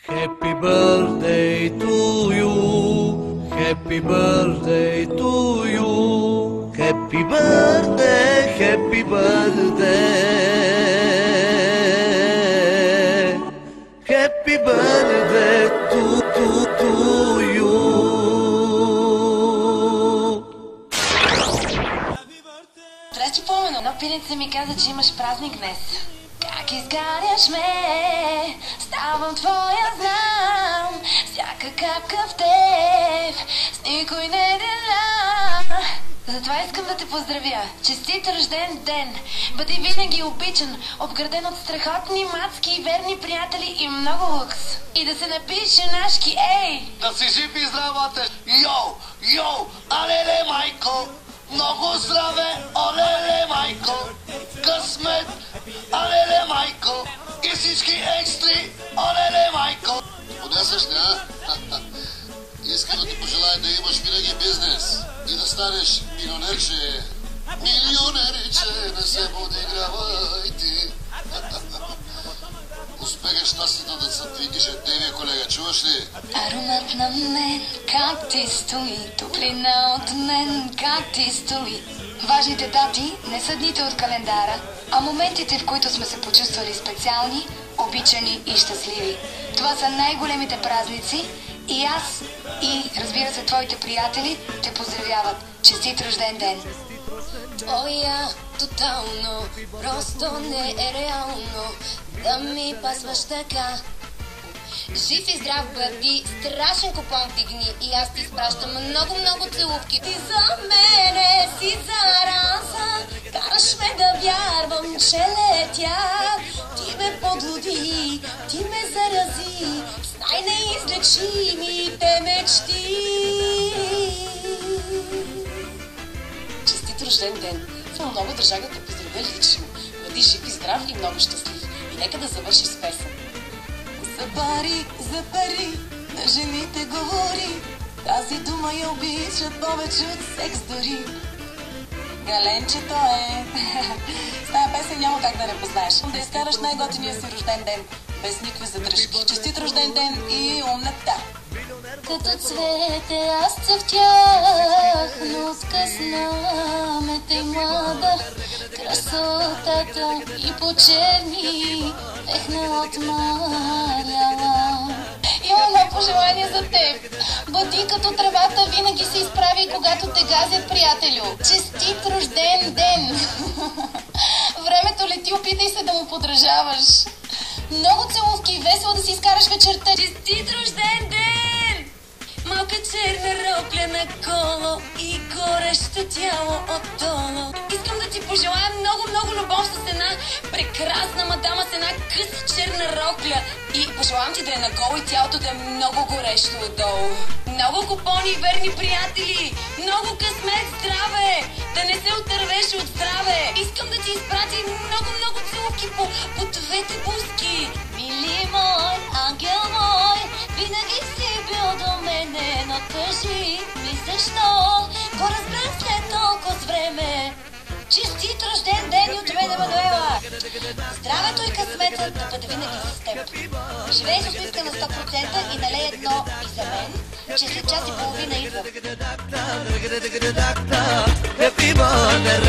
Happy birthday to you. Happy birthday to you. Happy birthday, happy birthday. Happy birthday to you. Здрасти, Помено. Едно пилице ми каза, че имаш празник днес. Как изгаряш ме, ставам твоя, знам. Всяка капка в теб, с никой не дела. Затова искам да те поздравя. Честит рожден ден. Бъди винаги обичан, обграден от страхотни мацки, верни приятели и много лукс. И да се напише нашки, ей! Да си жив и здрав, бате! Йоу! Йоу! Алеле, майко! Много здраве! Олеле, майко! Късмет! Алеле, майко! И всички екстри! Олеле, майко! Подесеш ли, а? Искам да ти пожелая да имаш винаги бизнес и да станеш милионерче. Милионерче, не се подигравай ти. Успеха щастието да се двигиш ежедневие, колега, чуваш ли? Аромат на мен, как ти стои, топлина от мен, как ти стои. Важните дати не са дните от календара, а моментите, в които сме се почувствали специални, обичани и щастливи. Това са най-големите празници и аз, и разбира се твоите приятели, те поздравяват. Честит рожден ден! Твоя тотално, просто не е реално да ми пасваш така. Жив и здрав бъди, страшен купон вдигни и аз ти изпращам много целувки. Ти за мене си зараза, караш ме да вярвам, че летя. Ти ме подлуди, ти ме зарази с най-неизлечимите мечти. Честит рожден ден! Само много държах да те поздравя лично. Бъди жив и здрав и много щастлив. И нека да завърши с песен. За пари, на жените говори. Тази дума я обичат повече от секс дори. Галенчето е. С тази песен няма как да не познаеш. Да изкараш най-готиния си рожден ден. Без никакви задръжки. Честит рожден ден и умната. Като цвете аз цъфтях, но скъсна ме тъй млада. Красотата и почерни, техна отмаряла. Имам едно пожелание за теб. Бъди като тревата, винаги се изправи, когато те газят, приятелю. Честит рожден ден! Времето лети, опитай се да му подражаваш. Много целувки, весело да си изкараш вечерта. Честит рожден ден! Малка черна рокля на коло и горещо тяло отдолу. Искам да ти пожелая много любов с една прекрасна мадама с една къса черна рокля. И пожелавам ти да е наголо и тялото да е много горещо отдолу. Много купони, верни приятели, много късмет, здраве, да не се отървеш от здраве. Искам да ти изпрати много целувки по двете бузки. Мили мой, ангел мой, винаги си бил до мене, но кажи ми защо го разбрах след толкова време. Честит рожден ден и от мен, Емануела! Здравето и късметът да бъде винаги с теб. Живей с усмивка на 100% и налей едно и за мен, че след час и половина идвам. Happy birthday,